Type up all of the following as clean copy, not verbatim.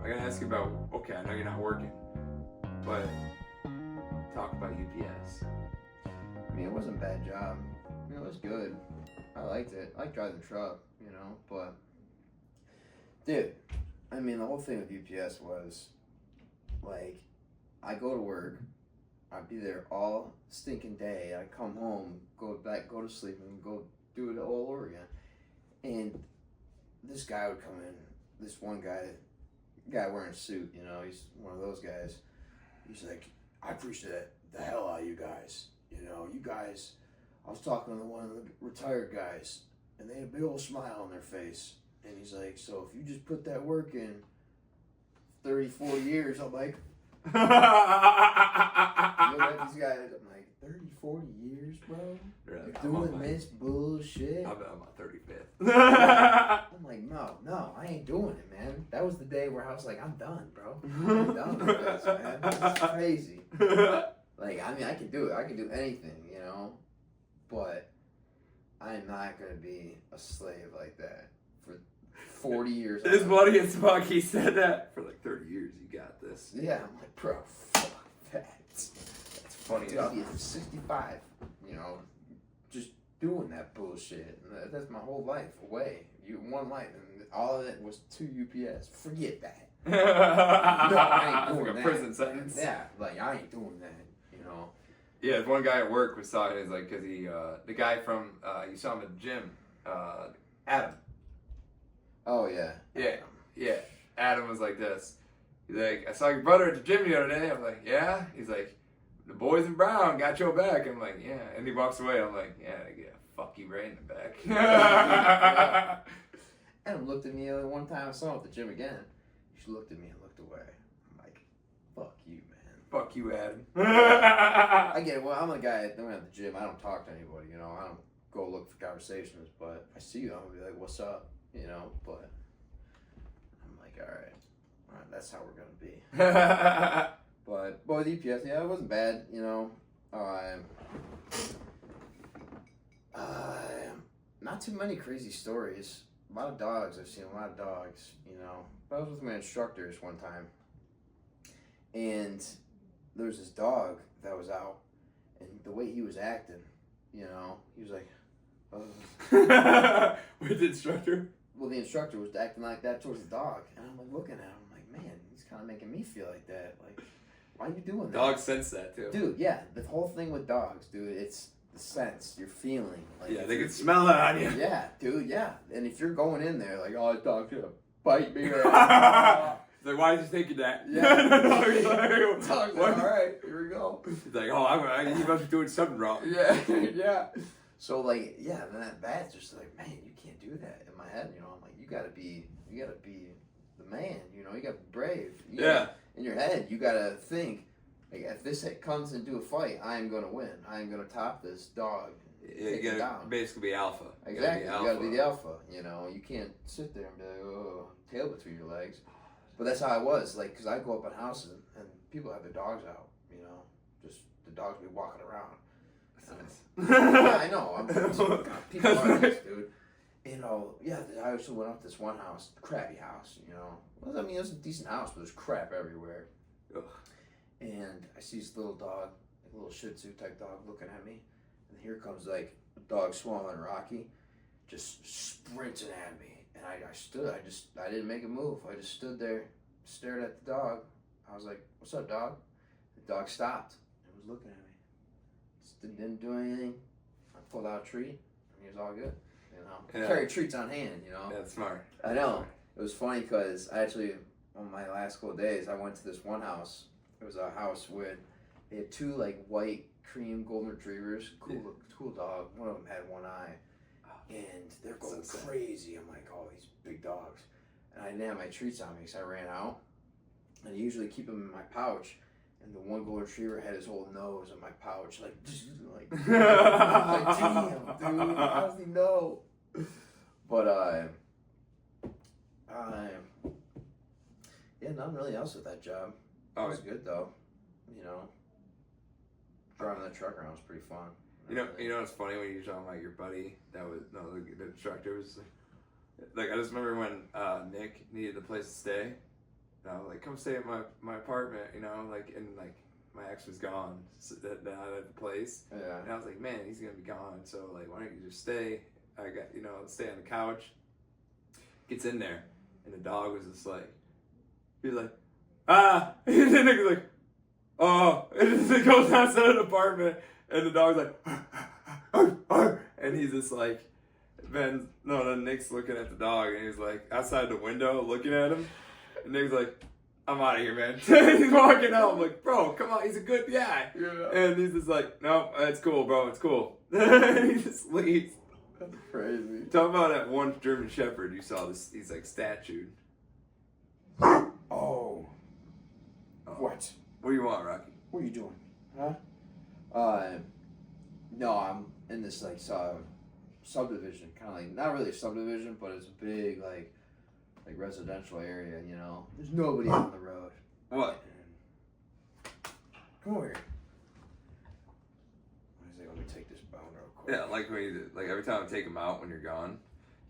I gotta ask you about, okay, I know you're not working, but talk about UPS. I mean, it wasn't a bad job. It was good. I liked it. I like driving the truck, but... Dude, I mean, the whole thing with UPS was, like, I go to work, I'd be there all stinking day, I come home, go to sleep, and go do it all over again. And this guy would come in, this one guy wearing a suit, he's one of those guys. He's like, I appreciate the hell out of you guys. You guys, I was talking to one of the retired guys, and they had a big old smile on their face. And he's like, so if you just put that work in 30, 40 years, I'm like, look at these guys, I'm like, 30, 40 years, bro? Really? Doing this bullshit? I'm on my 35th. I'm like, no, I ain't doing it, man. That was the day where I was like, I'm done, bro. I'm done with this, man. This is crazy. Like, I mean, I can do it. I can do anything, but I'm not going to be a slave like that for 40 years. His buddy as fuck, he said that for like 30 years, you got this. Yeah, I'm like, bro, fuck that. That's funny. Dude, I'll be 65, just doing that bullshit. And that's my whole life away. One life, and all of it was to UPS. Forget that. No, I ain't doing like a that. prison sentence. Yeah, like, I ain't doing that, Yeah, one guy at work was talking, he's like, because the guy from, you saw him at the gym, Adam. Oh, yeah. Yeah. Adam was like this. He's like, I saw your brother at the gym the other day. I'm like, yeah? He's like, the boys in brown got your back. I'm like, yeah. And he walks away. I'm like, yeah, fuck you right in the back. Yeah. Adam looked at me one time I saw him at the gym again. She looked at me and looked away. I'm like, fuck you, man. Fuck you, Adam. I get it. Well, I'm a guy at the gym. I don't talk to anybody, I don't go look for conversations, but if I see you, I'm going to be like, what's up? But I'm like, all right, that's how we're going to be. But with EPS, yeah, it wasn't bad, not too many crazy stories. A lot of dogs. I've seen a lot of dogs, But I was with my instructors one time, and there was this dog that was out, and the way he was acting, he was like, with the instructor? Well, the instructor was acting like that towards the dog, and I'm like looking at him, I'm like, man, he's kind of making me feel like that. Like, why are you doing that? Dogs sense that too. Dude, yeah, the whole thing with dogs, dude, it's the sense, your feeling. Like, yeah, they can smell it on you. Yeah, dude, yeah. And if you're going in there like, oh, this dog's gonna bite me. It's like, why is he thinking that? Yeah. Dog's like, all right, here we go. He's like, oh, he must be doing something wrong. Yeah, yeah. So, like, yeah, then that's just like, man, you can't do that. In my head, I'm like, you gotta be the man, you gotta be brave. In your head, you gotta think, like, if this comes into a fight, I am gonna win. I am gonna top this dog. You gotta down. basically be alpha. Exactly, you gotta be the alpha. You can't sit there and be like, oh, tail between your legs. But that's how I was, like, because I go up on houses and people have their dogs out, just the dogs be walking around. Yeah, I know. People are nice, dude. Yeah, I also went up to this one house, crappy house, Well, I mean, it was a decent house, but there's crap everywhere. Ugh. And I see this little dog, like a little Shih Tzu type dog, looking at me. And here comes, like, a dog smaller than Rocky, just sprinting at me. And I stood, I didn't make a move. I just stood there, stared at the dog. I was like, what's up, dog? The dog stopped and was looking at me. Didn't do anything. I pulled out a treat, and he was all good. Yeah. Carry treats on hand. That's smart. I know. It was funny because I actually, on my last couple of days, I went to this one house. It was a house with, they had two like white cream golden retrievers. Cool dog. One of them had one eye, and they're going crazy. I'm like, oh, these big dogs. And I didn't have my treats on me because I ran out. And I usually keep them in my pouch. And the one golden retriever had his whole nose in my pouch, like damn, dude, how does he know? But yeah, nothing really else with that job. It was good though, Driving the truck around was pretty fun. You know what's funny when you're talking about your buddy that was the instructor was like I just remember when Nick needed a place to stay. And I was like, come stay at my apartment, you know, like, and like my ex was gone, so that at the place. Yeah. And I was like, man, he's gonna be gone, so like, why don't you just stay? I got, you know, stay on the couch. Gets in there, and the dog was just like, he's like, ah, and then he's like, oh, and then he goes outside of the apartment, and the dog's like, and he's just like, then Nick's looking at the dog, and he's like outside the window looking at him, and Nick's like, I'm out of here, man. He's walking out. I'm like, bro, come on, he's a good guy. Yeah. And he's just like, no, it's cool, bro, it's cool. He just leaves. That's crazy. Talk about that one German Shepherd you saw. He's like statued. Oh. What? What do you want, Rocky? What are you doing? Huh? No, I'm in this like subdivision, kind of like not really a subdivision, but it's a big like residential area. You know, there's nobody on the road. What? Come over here. Let me take this bone real quick. Yeah, like when you like every time I take him out when you're gone,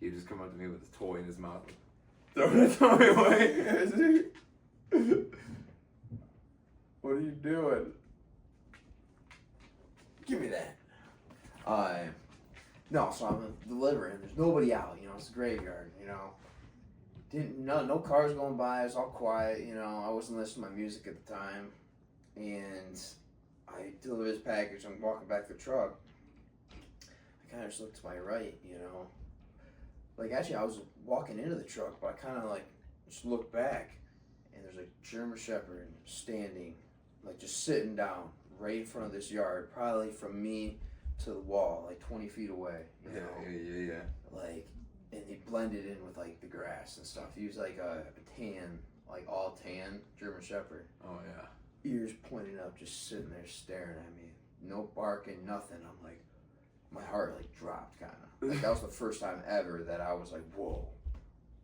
he just come up to me with a toy in his mouth, throw the toy away. What are you doing? Give me that. No, so I'm delivering. There's nobody out. You know, it's a graveyard. You know, no cars going by. It's all quiet. You know, I wasn't listening to my music at the time, and I deliver this package. I'm walking back to the truck. I kind of just looked to my right. You know, like actually I was walking into the truck, but I kind of like just looked back, and there's a German Shepherd standing, like just sitting down right in front of this yard, probably from me to the wall, like 20 feet away. You know? Yeah. Like, and he blended in with like the grass and stuff. He was like a tan, like all tan German Shepherd. Oh yeah. Ears pointed up, just sitting there staring at me. No barking, nothing. I'm like, my heart like dropped kind of. Like that was the first time ever that I was like, whoa.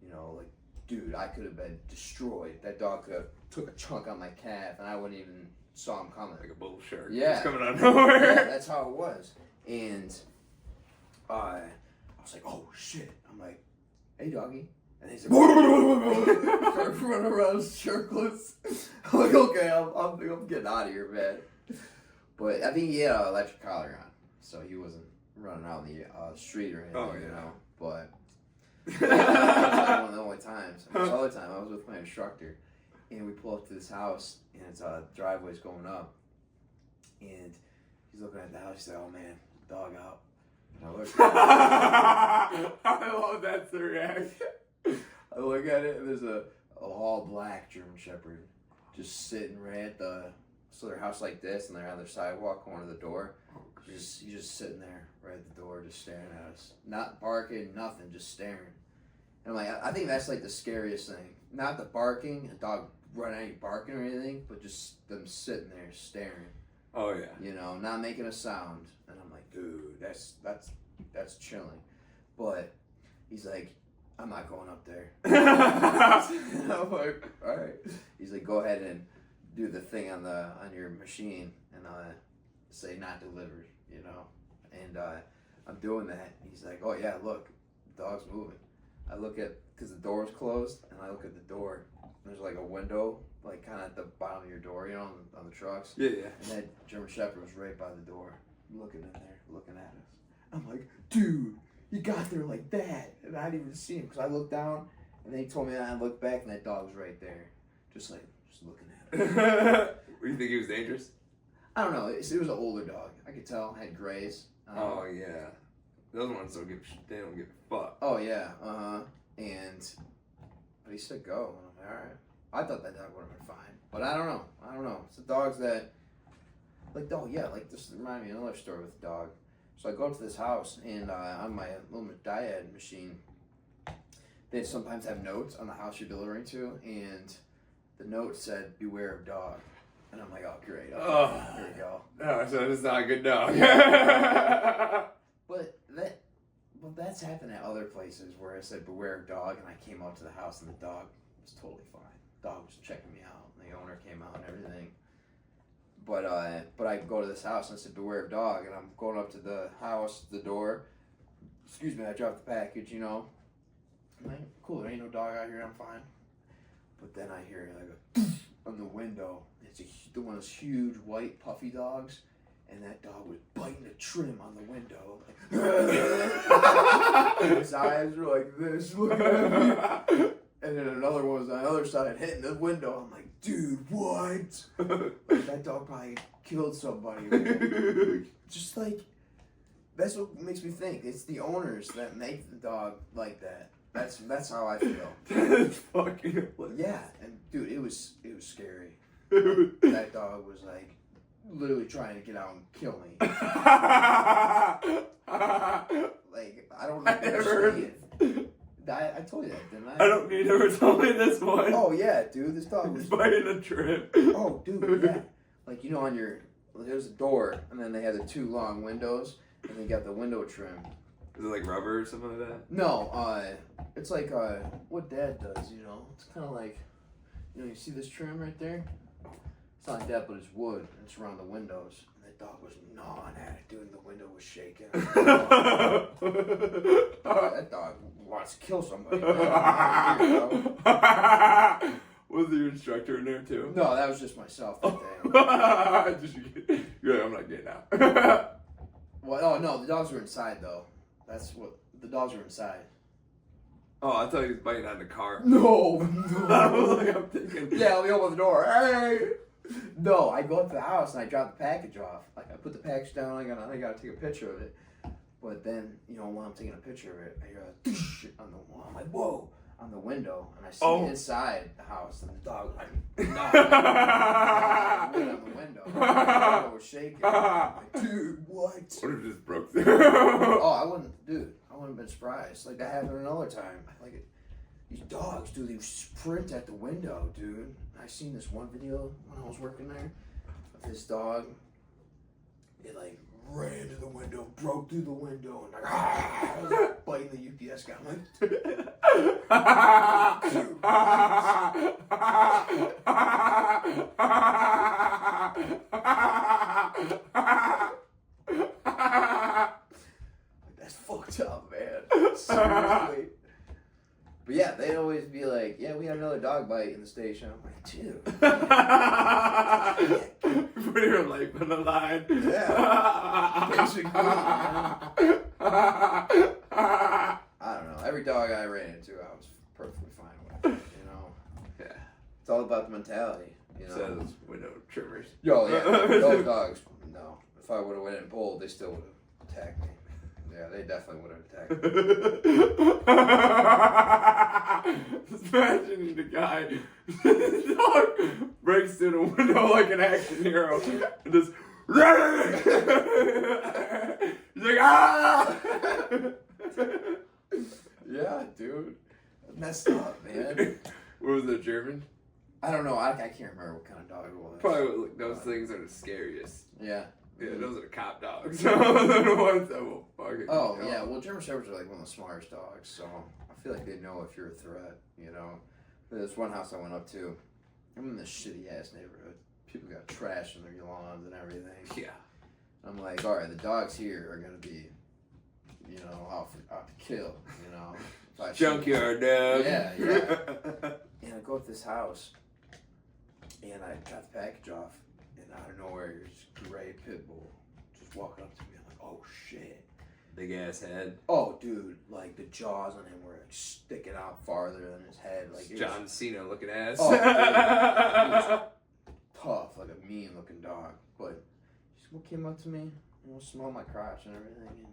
You know, like, dude, I could have been destroyed. That dog could have took a chunk on my calf, and I wouldn't even saw him coming. Like a bull shark. Yeah. Just coming out of nowhere. Yeah, that's how it was. And I was like, oh shit. I'm like, hey doggy. And he's like, started running around shirtless. I'm like, okay, I'm getting out of here, man. But I think he had an electric collar on, so he wasn't running out in the street or anything, you know. But that was like one of the only times. The other time, I was with my instructor, and we pull up to this house, and it's driveway's going up, and he's looking at the house. He's like, "Oh man, dog out." And I look. I love that's the reaction. I look at it, and there's a all black German Shepherd just sitting right at so their house like this, and they're on their sidewalk going to the door. He's just sitting there right at the door, just staring at us, not barking, nothing, just staring. And I'm like, I think that's like the scariest thing. Not the barking, a dog running at you barking or anything, but just them sitting there staring. Oh yeah. You know, not making a sound. And I'm like, dude, that's chilling. But he's like, I'm not going up there. And I'm like, all right. He's like, go ahead and do the thing on your machine and say not delivered, you know. And I'm doing that. He's like, oh yeah, look, the dog's moving. I look at, because the door's closed, and I look at the door. There's like a window, like kind of at the bottom of your door, you know, on the trucks. Yeah. And that German Shepherd was right by the door, looking in there, looking at us. I'm like, dude, you got there like that. And I didn't even see him, because I looked down, and then he told me that, and I looked back, and that dog was right there. Just looking at him. Do you think he was dangerous? I don't know. It was an older dog. I could tell. Had grays. Oh yeah, those ones don't give a fuck. Oh yeah. But he said go. And I'm like, all right. I thought that dog would have been fine, but I don't know. It's the dogs that, like, like this reminded me of another story with the dog. So I go up to this house, and on my little diad machine, they sometimes have notes on the house you're delivering to, and the note said, "Beware of dog." And I'm like, oh, great. Okay, here we go. No, so it's not a good dog. But that's happened at other places where I said, beware of dog, and I came out to the house, and the dog was totally fine. The dog was checking me out, and the owner came out and everything. But I go to this house, and I said, beware of dog, and I'm going up to the house, the door. Excuse me, I dropped the package, you know. I'm like, cool, there ain't no dog out here, I'm fine. But then I hear like a on the window. It's one of those huge white puffy dogs, and that dog was biting the trim on the window. Like, his eyes were like this, looking at me. And then another one was on the other side, hitting the window. I'm like, dude, what? Like, that dog probably killed somebody. Man. Just like, that's what makes me think. It's the owners that make the dog like that. That's how I feel. That's fucking. Yeah, and dude, it was scary. That dog was like literally trying to get out and kill me. Like, I don't understand. I told you that, didn't I? I don't need to ever tell me this one. Oh yeah, dude, this dog was biting a trim. Oh, dude, yeah. Like, you know, there's a door, and then they have the two long windows, and they got the window trim. Is it like rubber or something like that? No, it's like what Dad does, you know. It's kind of like, you know, you see this trim right there? It's not like that, but it's wood, and it's around the windows. And that dog was gnawing at it, dude, and the window was shaking. That dog wants to kill somebody. Was your instructor in there too? No, that was just myself that day. You're like, I'm not getting out. Well, oh no, the dogs were inside though. That's what the dogs were inside. Oh, I thought he was biting on the car. No. I was like, I'm thinking. Yeah, let me open the door. Hey. No, I go up to the house and I drop the package off. Like, I put the package down. I gotta take a picture of it. But then, you know, while I'm taking a picture of it, I hear a on the wall. I'm like, whoa, on the window, and I see inside the house, and the dog was like, no, on the window. The window was shaking. I'm like, dude, what? What if it just broke through? Oh, I wouldn't have been surprised. Like, that happened another time. Like, these dogs, dude, they sprint at the window, dude. I seen this one video when I was working there of this dog. It like ran to the window, broke through the window, and like biting the UPS guy. I'm like, that's fucked up, man. Seriously. But yeah, they'd always be like, yeah, we had another dog bite in the station. I'm like, dude. Put your life on the line. Yeah. Basically. I don't know. Every dog I ran into, I was perfectly fine with. You know? Yeah. It's all about the mentality. You know? So those window trimmers. Yo, yeah. Those dogs, no. If I would have went and pulled, they still would have attacked me. Yeah, they definitely would have attacked me. Just imagining the guy, the dog breaks through the window like an action hero and just he's like, ah! Yeah, dude. Messed up, man. What was it, German? I don't know. I can't remember what kind of dog it was. Probably those things are the scariest. Yeah. Yeah, those are the cop dogs. Those are the ones that will fucking Oh, yeah. Well, German Shepherds are like one of the smartest dogs, so I feel like they know if you're a threat, you know. There's one house I went up to. I'm in this shitty-ass neighborhood. People got trash in their lawns and everything. Yeah. I'm like, all right, the dogs here are going to be, you know, out to kill, you know. Junkyard dog. Yeah, yeah. And I go up to this house, and I got the package off, and out of nowhere, there's this gray pit bull just walking up to me. I'm like, oh, shit. Big ass head. Oh, dude, like the jaws on him were like sticking out farther than his head. Like John Cena looking ass. Oh, dude, it was tough, like a mean looking dog. But he came up to me, you know, smelled my crotch and everything, and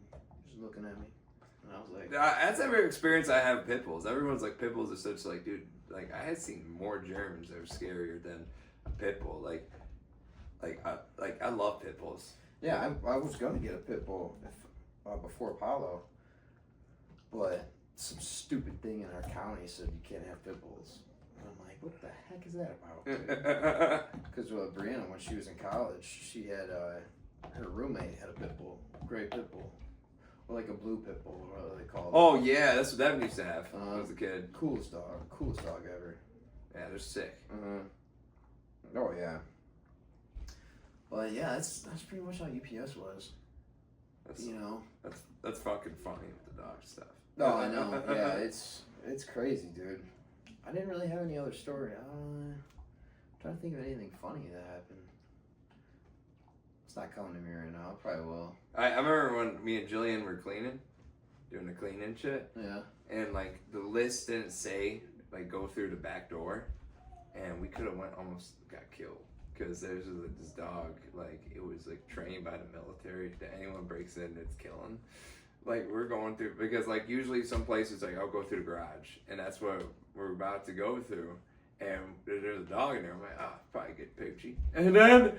just looking at me. And I was like, that's every experience I have with pit bulls. Everyone's like, pit bulls are such like, dude, like I had seen more Germans that were scarier than a pit bull. Like I love pit bulls. yeah, I was gonna get a pit bull before Apollo, but some stupid thing in our county said you can't have pit bulls. And I'm like, what the heck is that about? Because Brianna, when she was in college, she had her roommate had a pit bull, gray pit bull, or like a blue pit bull, or what they call it. Oh yeah, that's what Devin used to have when I was a kid. Coolest dog ever. Yeah, they're sick. Oh yeah. But yeah, that's pretty much how UPS was. You know. That's fucking funny with the dog stuff. No, I know. Yeah, it's crazy, dude. I didn't really have any other story. I'm trying to think of anything funny that happened. It's not coming to me right now. I probably will. I remember when me and Jillian were cleaning, doing the cleaning shit. Yeah. And like the list didn't say like go through the back door, and we could have almost got killed because there's this dog, like it was like trained by the military that anyone breaks in, it's killing. Like we're going through, because like usually some places like I'll go through the garage, and that's what we're about to go through, and there's a dog in there. I'm like, probably get Poochie. And then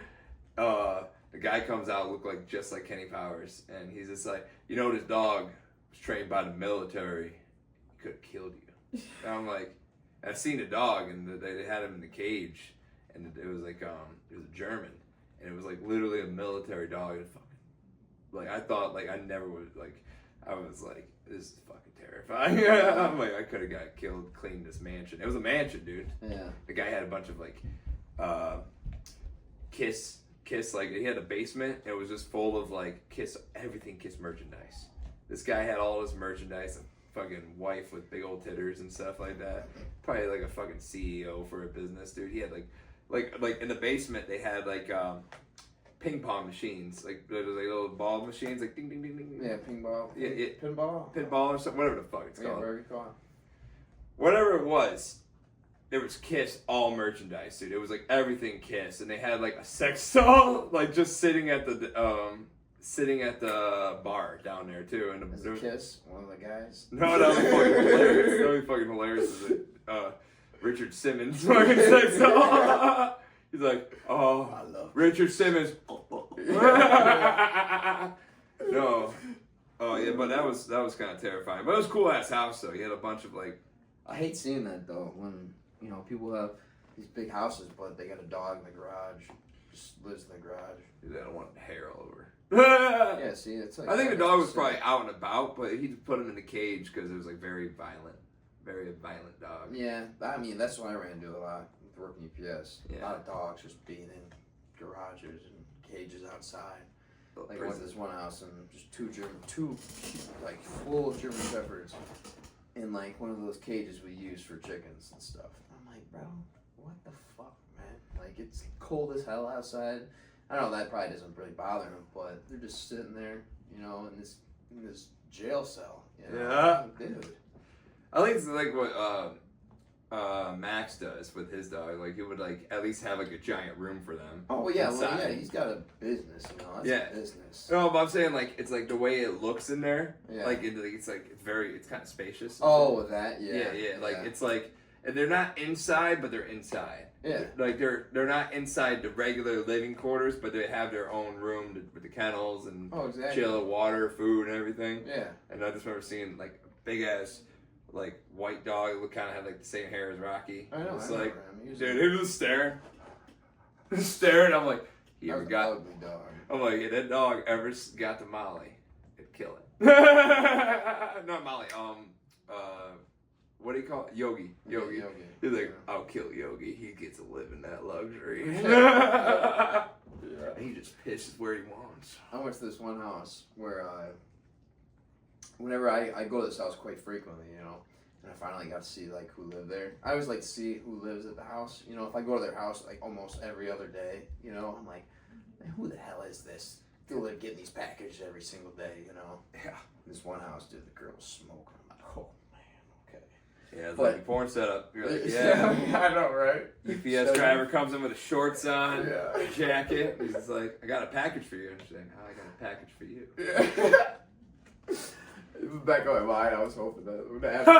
the guy comes out, look like just like Kenny Powers, and he's just like, this dog was trained by the military, he could have killed you. And I'm like, I've seen the dog, and they had him in the cage, and it was like it was a German, and it was like literally a military dog. And fucking, like I thought, like I never would, like I was like, this is fucking terrifying. I'm like, I could have got killed cleaning this mansion. It was a mansion, dude. Yeah. The guy had a bunch of like Kiss, like he had a basement. It was just full of like everything Kiss merchandise. This guy had all his merchandise, and fucking wife with big old titters and stuff like that. Probably like a fucking CEO for a business, dude. He had like in the basement they had like ping pong machines, like there was like little ball machines, like ding ding ding ding. Yeah, ping ball. Yeah, pinball. Pinball or something, whatever the fuck it's called. Whatever you call it. Whatever it was. There was Kiss all merchandise, dude. It was like everything Kiss, and they had like a sex doll, like just sitting at the bar down there too. And Is it Kiss one of the guys? No, that would be fucking hilarious. That would be fucking hilarious. Is it Richard Simmons fucking sex doll? He's like, oh, I love Richard Simmons. No. Oh yeah, but that was kind of terrifying. But it was a cool ass house though. You had a bunch of like. I hate seeing that though, when people have these big houses, but they got a dog in the garage, just lives in the garage. Dude, I don't want hair all over. Yeah, see, it's like. I think the dog was probably out and about, but he put him in the cage because it was like very violent dog. Yeah, I mean that's what I ran into a lot with working UPS. Yeah. A lot of dogs just being in garages and cages outside. Like I went to this one house and just two like full German shepherds in like one of those cages we use for chickens and stuff. I'm like, bro, what the fuck, man? Like it's cold as hell outside. I know that probably doesn't really bother them, but they're just sitting there, in this jail cell. Yeah. Dude. I think it's like what Max does with his dog. Like he would like at least have like a giant room for them. Oh yeah, well, yeah, he's got a business, That's a business. No, but I'm saying like it's like the way it looks in there. Yeah. Like it's kind of spacious. Oh, that yeah. Yeah. Like it's like, and they're not inside, but they're inside. Yeah. Like they're not inside the regular living quarters, but they have their own room with the kennels and chill, water, food, and everything. Yeah. And I just remember seeing like a big ass like white dog that kind of had like the same hair as Rocky. I know. It's I like, dude, he was just staring. I'm like, he ever got? Ugly dog. I'm like, if that dog ever got to Molly, it'd kill it. Not Molly. What do you call it? Yogi. He's like, I'll kill Yogi. He gets to live in that luxury. Yeah. He just pisses where he wants. I went to this one house where whenever I go to this house quite frequently, and I finally got to see like who lived there. I always like to see who lives at the house. If I go to their house like almost every other day, I'm like, man, who the hell is this? They're like getting these packages every single day, Yeah. This one house, dude, the girl was smoking. I'm like, oh man, okay. Yeah, it's like a porn setup. You're like, yeah. I know, right? UPS driver comes in with his shorts on, Yeah. jacket. He's just like, I got a package for you. And she's like, oh, I got a package for you. Yeah. It was back on my mind. I was hoping that would happen.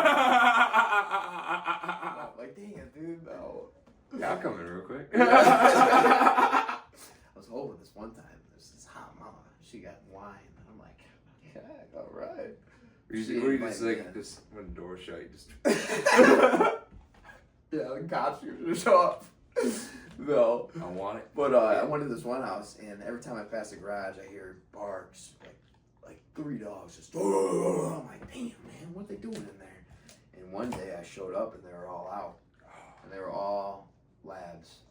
I'm like, dang it, dude, no. Yeah, I'll come in real quick. I was hoping this one time there's this hot mama. She got wine. And I'm like, yeah, all right. Or you just like, just when the door's shut, you just. Yeah, the cops usually show up. No. I want it. But I went to this one house, and every time I pass the garage, I hear barks, like 3 dogs just. I'm like, damn, man, what are they doing in there? And one day I showed up, and they were all out, and they were all labs.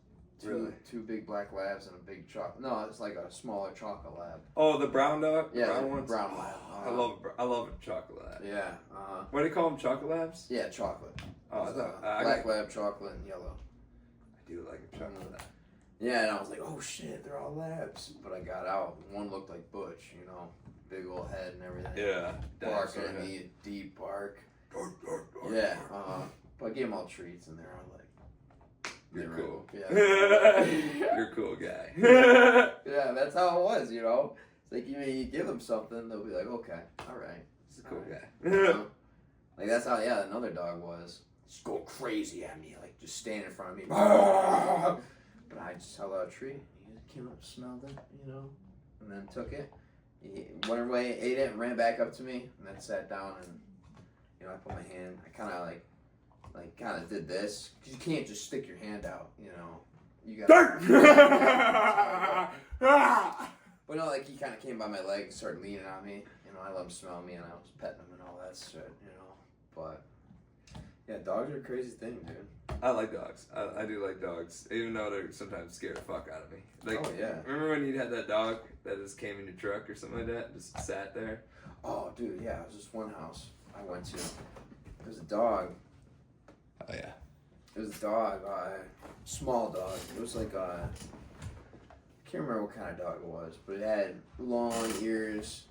Two big black labs and a big chocolate. No, it's like a smaller chocolate lab. Oh, the brown dog. Yeah, brown ones. brown lab. I love a chocolate lab. Yeah. What do you call them? Chocolate labs? Yeah, chocolate. Oh, I thought black lab, chocolate, and yellow. I do like a chocolate lab. Yeah, and I was like, oh shit, they're all labs. But I got out. One looked like Butch, you know, big old head and everything. Yeah. Barking at me, deep bark. Yeah. But I gave them all treats, and they're all like, "You're cool." Yeah. You're a cool guy. Yeah, that's how it was, you know. It's like you give them something, they'll be like, okay, all right. He's a cool guy. You know? Like that's how another dog was. Just go crazy at me, like just stand in front of me. But I just held out a treat. He just came up, smelled it, you know, and then took it. He went away, ate it, and ran back up to me, and then sat down and, you know, I put my hand. I kind of did this. 'Cause you can't just stick your hand out, you know. You got. But no, like he kind of came by my leg and started leaning on me. You know, I let him smell me and I was petting him and all that shit, you know. But yeah, dogs are a crazy thing, dude. I like dogs. I do like dogs, even though they're sometimes scare the fuck out of me. Like, oh yeah. Remember when you had that dog that just came in your truck or something like that, and just sat there? Oh, dude, yeah. It was this one house I went to. It was a dog. Oh yeah. It was a dog, small dog. It was like I can't remember what kind of dog it was, but it had long ears,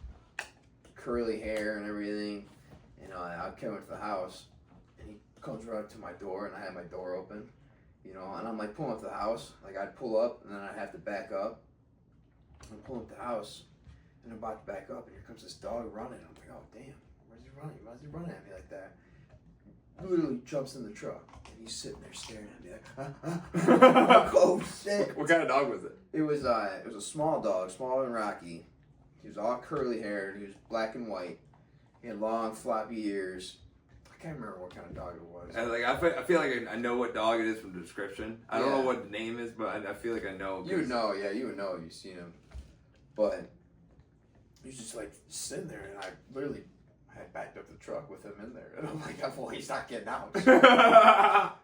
curly hair, and everything. And I came into the house, and he comes right up to my door, and I had my door open, you know. And I'm like pulling up to the house, like I'd pull up, and then I'd have to back up. I'm pulling up the house, and I'm about to back up, and here comes this dog running. I'm like, oh damn, where's he running? Why is he running at me like that? Literally jumps in the truck, and he's sitting there staring at me like, oh shit. What kind of dog was it? It was a small dog, smaller than Rocky. He was all curly haired. He was black and white. He had long floppy ears. I can't remember what kind of dog it was. And like I feel like I know what dog it is from the description. I don't know what the name is, but I feel like I know. You would know, yeah, you would know if you've seen him. But he was just like sitting there, and I literally had backed up the truck with him in there, and I'm like, well, he's not getting out.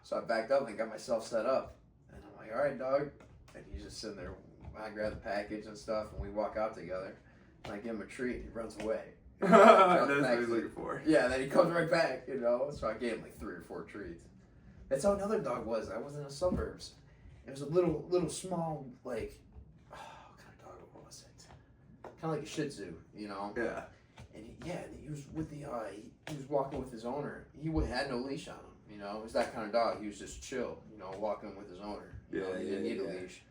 So I backed up and got myself set up, and I'm like, all right, dog. And he's just sitting there. I grab the package and stuff, and we walk out together. And I give him a treat. He runs away. That's what he's looking for. Yeah, and then he comes right back, you know. So I gave him like 3 or 4 treats. That's how another dog was. I was in the suburbs. It was a little small, like, what kind of dog was it? Kind of like a Shih Tzu, you know. Yeah. And he was with the he was walking with his owner. He had no leash on him, you know. It was that kind of dog. He was just chill, you know, walking with his owner. You know, he didn't need a leash.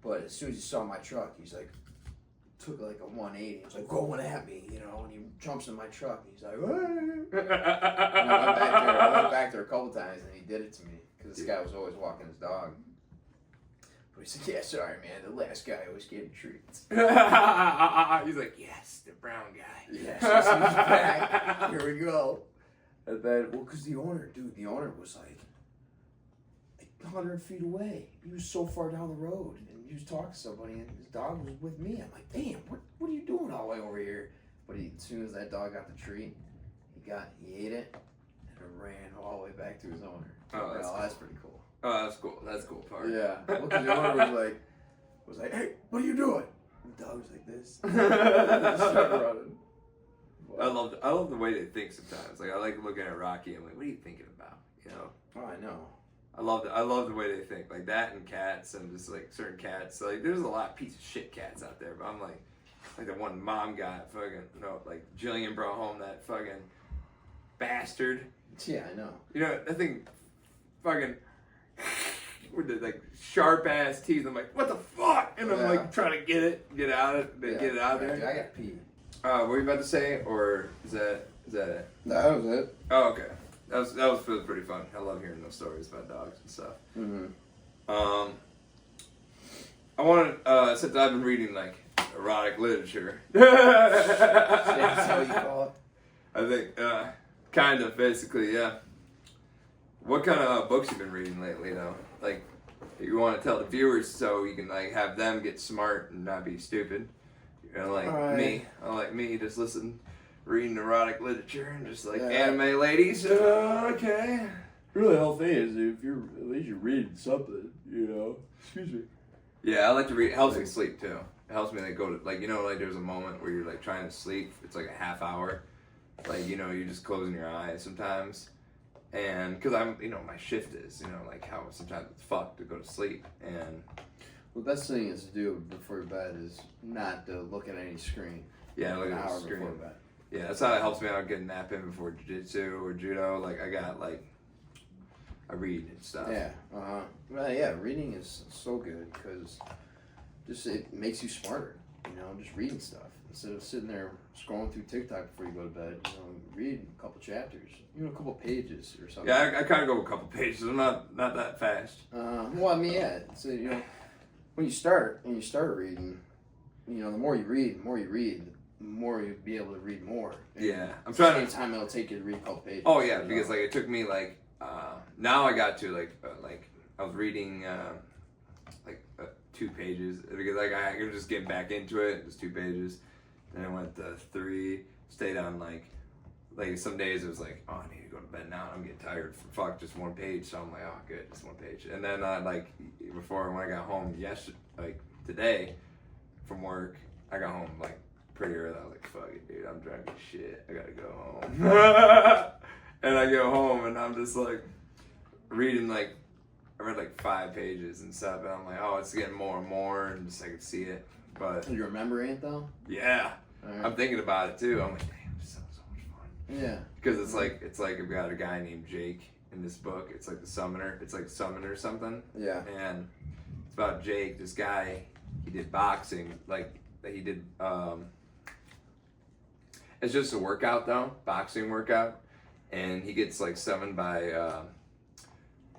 But as soon as he saw my truck, he's like, took like a 180. He's like going at me, you know, and he jumps in my truck. And he's like, I went back there a couple times, and he did it to me because this guy was always walking his dog. But he said, yeah, sorry, man. The last guy always gave treats. He's like, yes, the brown guy. Yes, he's back. Here we go. And then, well, because the owner was like 100 feet away. He was so far down the road, and he was talking to somebody, and his dog was with me. I'm like, damn, what are you doing all the way over here? But as soon as that dog got the treat, he ate it, and it ran all the way back to his owner. Oh, that's pretty cool. Oh, that's cool. That's a cool part. Yeah. Well, because the owner was like, hey, what are you doing? And the dog was like this. And started running. Well, I love the way they think sometimes. Like I like looking at Rocky. I'm like, what are you thinking about? You know. Oh, I know. I love the way they think, like that, and cats, and just like certain cats. Like there's a lot of piece of shit cats out there, but I'm like the one mom got fucking, you know, like Jillian brought home that fucking bastard. Yeah, I know. You know, that thing, fucking with the like sharp ass teeth. I'm like, what the fuck? And I'm like trying to get out of there. I got pee. What were you about to say, or is that it? That was it. Oh, okay. That was pretty fun. I love hearing those stories about dogs and stuff. Mm-hmm. I want to, since I've been reading like erotic literature. That's how you call it. I think, kind of, basically, yeah. What kind of books you been reading lately, though? Like, you want to tell the viewers so you can like have them get smart and not be stupid. You know, like me, just listen. Reading erotic literature and just like anime ladies. Okay. Really, the whole thing is if you're at least you're reading something, you know. Excuse me. Yeah, I like to read. It helps me sleep too. It helps me like go to like like there's a moment where you're like trying to sleep. It's like a half hour. Like you're just closing your eyes sometimes, and because I'm my shift is like how sometimes it's fucked to go to sleep and. Well, the best thing is to do before bed is not to look at any screen. Yeah, look at the screen. Yeah, that's how it helps me out getting nap in before jiu-jitsu or judo. Like I read and stuff. Yeah. Well, yeah, reading is so good because it makes you smarter. Just reading stuff instead of sitting there scrolling through TikTok before you go to bed. Read a couple chapters, a couple pages or something. Yeah, I kind of go a couple pages. I'm not that fast. Well, I mean, yeah. So when you start reading, the more you read, the more you'll be able to read more. And yeah, I'm trying. trying At the same time, it'll take you to read a couple pages. Oh yeah, because like it took me like now I got to like I was reading 2 pages because like I was just getting back into it. It was 2 pages, then I went to 3. Stayed on like some days it was like, oh, I need to go to bed now. I'm getting tired. Fuck, just 1 page. So I'm like, oh, good, just 1 page. And then before when I got home today from work, I got home like pretty early. I was like, fuck it, dude, I'm drunk as shit. I gotta go home. And I go home and I'm just like reading I read 5 pages and stuff, and I'm like, oh, it's getting more and more, and just I could see it. But you remembering it though? Yeah, right. I'm thinking about it too. I'm like, damn, this sounds so much fun. Yeah, because it's like I've got a guy named Jake in this book. It's like the Summoner. It's like Summoner something. Yeah, and it's about Jake. This guy, he did boxing. He did. It's just a workout though, boxing workout, and he gets summoned by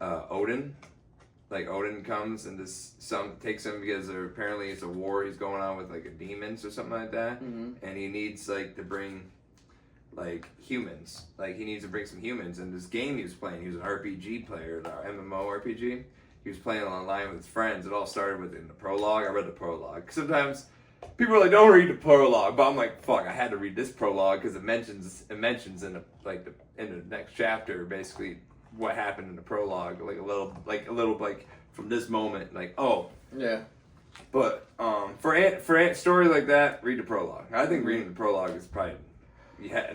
Odin. Odin comes and takes him because apparently it's a war he's going on with demons or something like that, and he needs to bring humans. He needs to bring some humans. And this game he was playing, he was an RPG player, an MMO RPG. He was playing online with his friends. It all started with in the prologue. I read the prologue. Sometimes people are like, don't read the prologue, but I'm like, fuck, I had to read this prologue because it mentions in the next chapter basically what happened in the prologue, a little from this moment, yeah. But for a story like that, read the prologue. I think reading the prologue is probably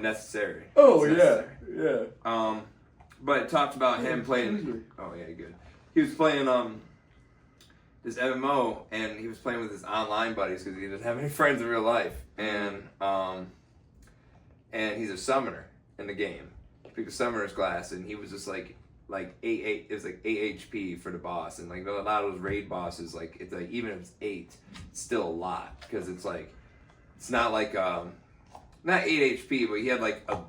necessary. Oh necessary. yeah. But it talks about him playing. Oh yeah, good. He was playing this MMO, and he was playing with his online buddies because he didn't have any friends in real life, and he's a summoner in the game. Pick a summoner's class, and he was just like 8. It was 8 HP for the boss, and a lot of those raid bosses, it's even if it's 8, it's still a lot because it's not not 8 HP, but he had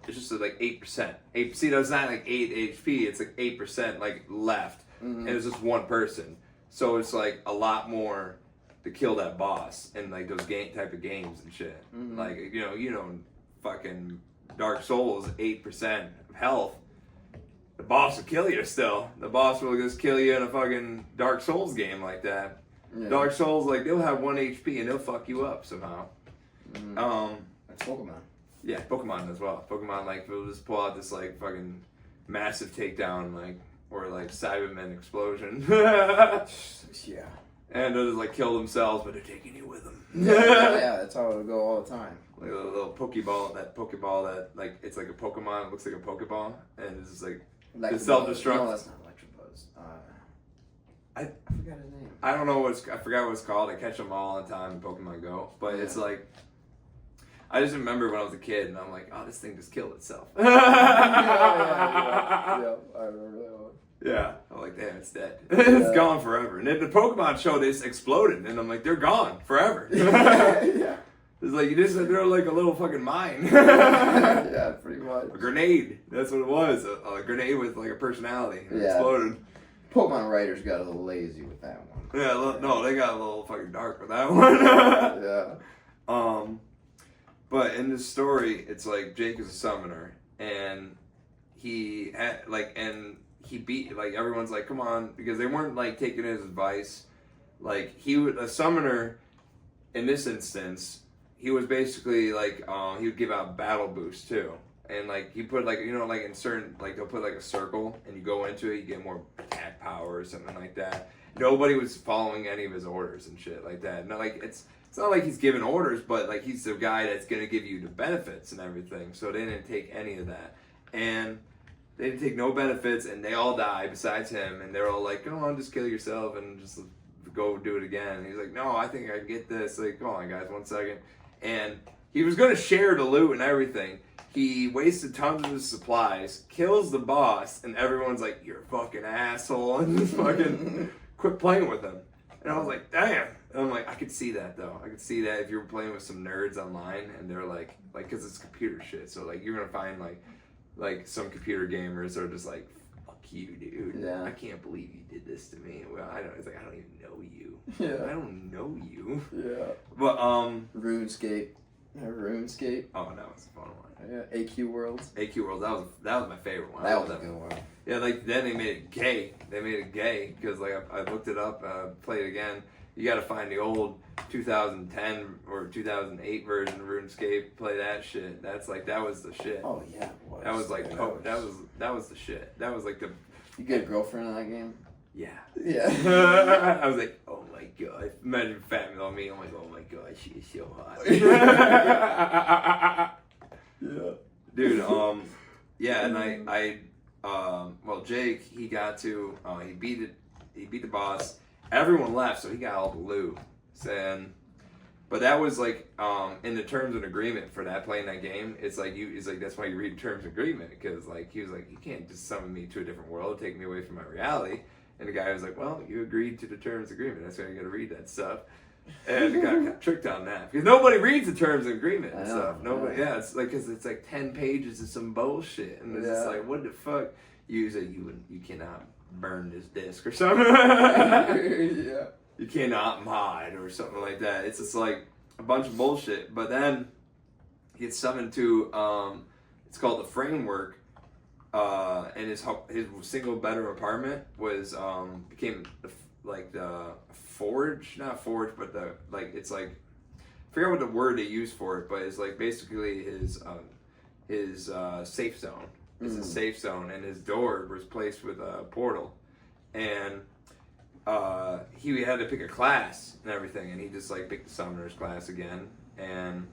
it's just 8%. 8. See, it's not 8 HP. It's 8% left, and it's just one person. So it's a lot more to kill that boss in those type of games and shit. Fucking Dark Souls, 8% health, the boss will kill you still. The boss will just kill you in a fucking Dark Souls game like that. Yeah. Dark Souls, they'll have 1 HP and they'll fuck you up somehow. That's Pokemon. Yeah, Pokemon as well. Pokemon, they'll just pull out this, fucking massive takedown, or, Cyberman explosion. Yeah. And they'll just, kill themselves, but they're taking you with them. Yeah, that's how it'll go all the time. A little Pokeball that it's like a Pokemon. It looks like a Pokeball, and it's just the self-destruct. No, that's not Electabuzz. I forgot his name. I don't know I forgot what it's called. I catch them all the time in Pokemon Go, but it's I just remember when I was a kid, and I'm like, oh, this thing just killed itself. Yeah, I remember that one. Yeah, I'm like, damn, it's dead. It's gone forever. And then the Pokemon show, they just exploded, and I'm like, they're gone forever. Yeah. It's they're a little fucking mine. Yeah, pretty much. A grenade. That's what it was. A grenade with a personality. It exploded. Pokemon writers got a little lazy with that one. Yeah, no, they got a little fucking dark with that one. Yeah. But in this story, it's Jake is a summoner, and he had he beat everyone's come on, because they weren't taking his advice. A summoner in this instance, he was basically he would give out battle boosts too, And like he put like like in certain like they'll put like a circle and you go into it, you get more attack power or something like that. Nobody was following any of his orders and shit like that. Not like it's not like he's giving orders, but like he's the guy that's gonna give you the benefits and everything. So they didn't take any of that, and they didn't take no benefits, and they all die besides him. And they're all like, "Go on, just kill yourself and just go do it again." And he's like, "No, I think I can get this." Like, come on, guys, 1 second. And he was gonna share the loot and everything. He wasted tons of his supplies, kills the boss, and everyone's like, "You're a fucking asshole," and just fucking quit playing with him. And I was like, damn. And I'm like, I could see that though. I could see that if you were playing with some nerds online and they're like, because it's computer shit. So like, you're gonna find like some computer gamers are just like, fuck you, dude. Yeah. I can't believe you did this to me. Well, I don't. It's like I don't even know you. Yeah. I don't know you. Yeah. But RuneScape. RuneScape. Oh, that was a fun one. Yeah. AQ Worlds. AQ World. That was my favorite one. That was a good one. Yeah, like then they made it gay. They made it gay because like I looked it up, played it again. You got to find the old 2010 or 2008 version of RuneScape. Play that shit. That's like that was the shit. Oh yeah, it was. That was like that was the shit. That was like the. You get a girlfriend in that game? Yeah. Yeah. I was like, oh my god. Imagine fat on me. I'm like, oh my god, she is so hot. Yeah. Dude. Yeah, and well, Jake, he got to, he beat the boss. Everyone left, so he got all the loot. But that was like, in the terms and agreement for that playing that game. It's like that's why you read terms and agreement, because like he was like, you can't just summon me to a different world, take me away from my reality. And the guy was like, well, you agreed to the terms and agreement. That's why you got to read that stuff. And the guy got tricked on that because nobody reads the terms and agreement and stuff. Nobody, yeah, it's like because it's like 10 pages of some bullshit, and it's just like, what the fuck? You say you cannot burn this disc or something. Yeah. You cannot mod or something like that. It's just like a bunch of bullshit. But then he gets summoned to it's called the Framework, and his single bedroom apartment was became like the forge, not forge, but the like it's like I forget what the word they use for it, but it's like basically his safe zone. It's a safe zone, and his door was placed with a portal, and he had to pick a class and everything, and he just like picked the summoner's class again, and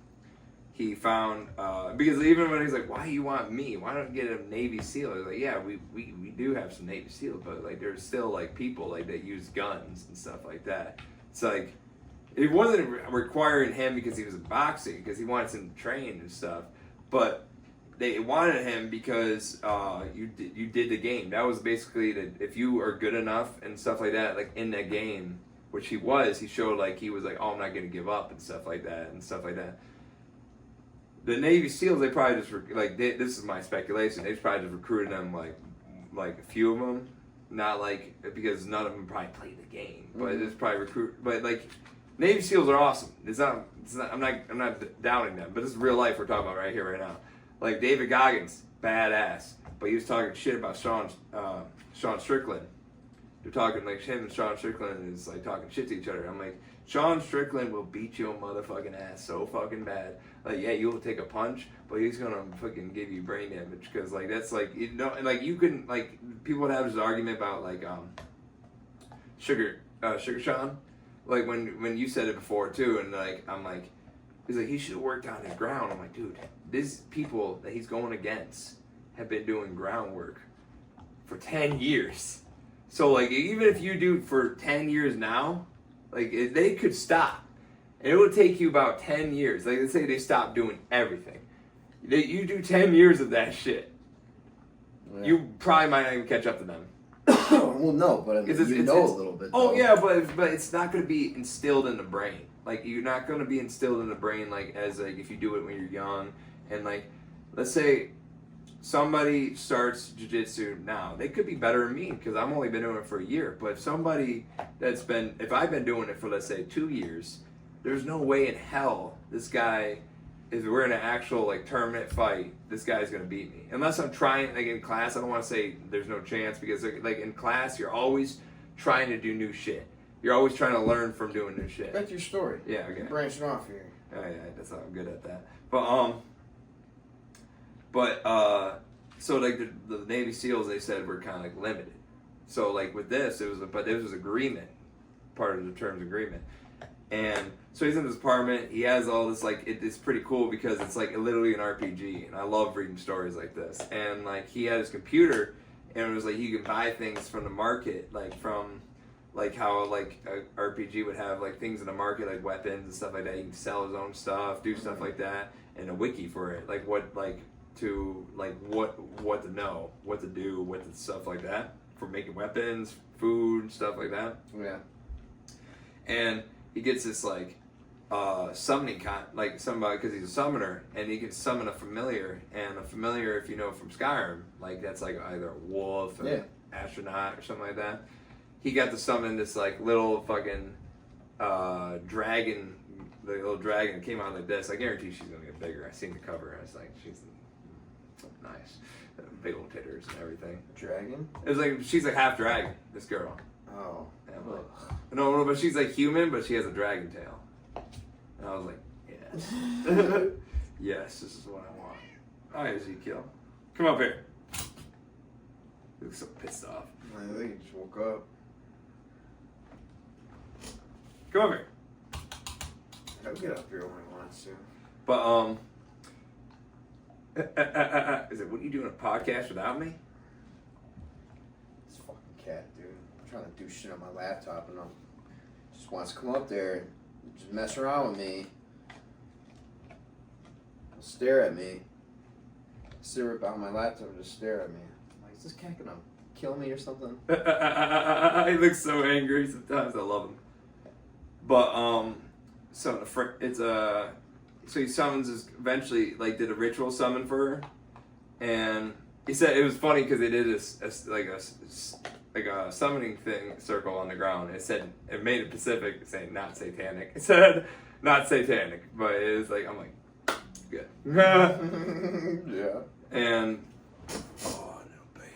he found because even when he's like, why you want me? Why don't you get a Navy SEAL? He's like, yeah, we do have some Navy SEALs, but like there's still like people like that use guns and stuff like that. It's like it wasn't requiring him because he was boxing, because he wanted him to train and stuff, but they wanted him because you did the game. That was basically that if you are good enough and stuff like that, like in that game, which he was, he showed like he was like, oh, I'm not gonna give up and stuff like that. The Navy SEALs, they probably just this is my speculation. They probably just recruited them like a few of them, not like because none of them probably played the game, but it's probably recruit. But like Navy SEAls are awesome. It's not. I'm not doubting them, but this is real life we're talking about right here, right now. Like David Goggins, badass, but he was talking shit about Sean Strickland. They're talking like him and Sean Strickland is like talking shit to each other. I'm like, Sean Strickland will beat your motherfucking ass so fucking bad. Like, yeah, you'll take a punch, but he's gonna fucking give you brain damage, because like that's like, you know, like you can like people would have this argument about like Sugar Sean, like when you said it before too, and like I'm like, he's like, he should have worked on his ground. I'm like, dude, these people that he's going against have been doing groundwork for 10 years. So like even if you do for 10 years now, like they could stop. And it would take you about 10 years. Like, let's say they stop doing everything. You do 10 years of that shit. Yeah. You probably might not even catch up to them. Well, no, but I mean, you know a little bit. Oh, though. yeah, but it's not going to be instilled in the brain. Like, you're not going to be instilled in the brain, like, as, like, if you do it when you're young. And, like, let's say somebody starts jiu-jitsu now. They could be better than me, because I've only been doing it for a year. But if somebody if I've been doing it for, let's say, 2 years, there's no way in hell this guy, if we're in an actual like tournament fight, this guy's gonna beat me. Unless I'm trying, like in class, I don't want to say there's no chance, because like in class, you're always trying to do new shit. You're always trying to learn from doing new shit. Back to your story. Yeah, okay. You're branching off here. Oh yeah, that's how I'm good at that. But But so like the Navy SEALs, they said were kind of like limited. So like with this, it was agreement, part of the terms agreement. And so he's in this apartment. He has all this like it's pretty cool because it's like literally an RPG, and I love reading stories like this. And like he had his computer, and it was like you can buy things from the market, like from like how like a RPG would have like things in the market like weapons and stuff like that. You can sell his own stuff, do stuff like that, and a wiki for it, like what to know, what to do, what to, stuff like that for making weapons, food, stuff like that. Yeah. And he gets this like summoning like somebody because he's a summoner, and he can summon a familiar. And a familiar, if you know from Skyrim, like that's like either a wolf or astronaut or something like that. He got to summon this like little fucking dragon, the little dragon that came out like this. I guarantee she's gonna get bigger. I seen the cover. I was like, she's nice, big old titters and everything. Dragon? It was like she's like half dragon. This girl. Oh. And I'm like, no, but she's like human, but she has a dragon tail. And I was like, yes. Yes, this is what I want. Hi, Ezekiel. Come up here. He looks so pissed off. I think he just woke up. Come up here. He'll get up here when he wants to. But, is it, what are you doing, a podcast without me? This fucking cat, dude. I'm trying to do shit on my laptop and just wants to come up there and just mess around with me. He'll stare at me. Sit right behind my laptop and just stare at me. I'm like, is this cat gonna kill me or something? He looks so angry sometimes. I love him. But, so he summons his, eventually, like, did a ritual summon for her. And he said it was funny because they did a summoning thing circle on the ground. It said, it made it specific, saying not satanic. It said not satanic, but it was like, I'm like, good. Yeah. And, oh, little baby.